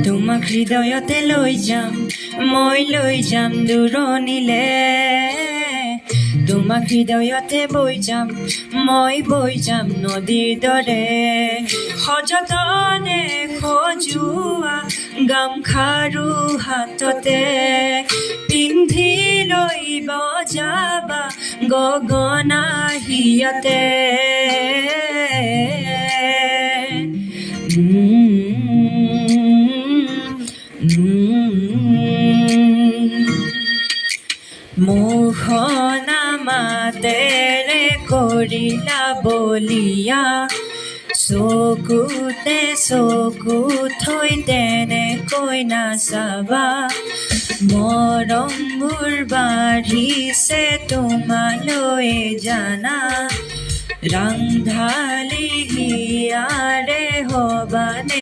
তোমাক হৃদয়তে লৈ যাম, মই লৈ যাম দূৰণিলে। তোমাক হৃদয়তে বৈ যাম, মই বৈ যাম নদীৰ দৰে। সযতনে সজোৱা গামখাৰু হাততে, পিন্ধি লৈ বজাবা গগনা হিয়াতে। মোহনা মাতেৰে কৰিলা বলিয়া, চকুতে চকু থৈ তেনেকৈ নাচাবা। মৰমবোৰ বাঢ়িছে তোমালৈ জানা, ৰাংঢালী হিয়াৰে হবানে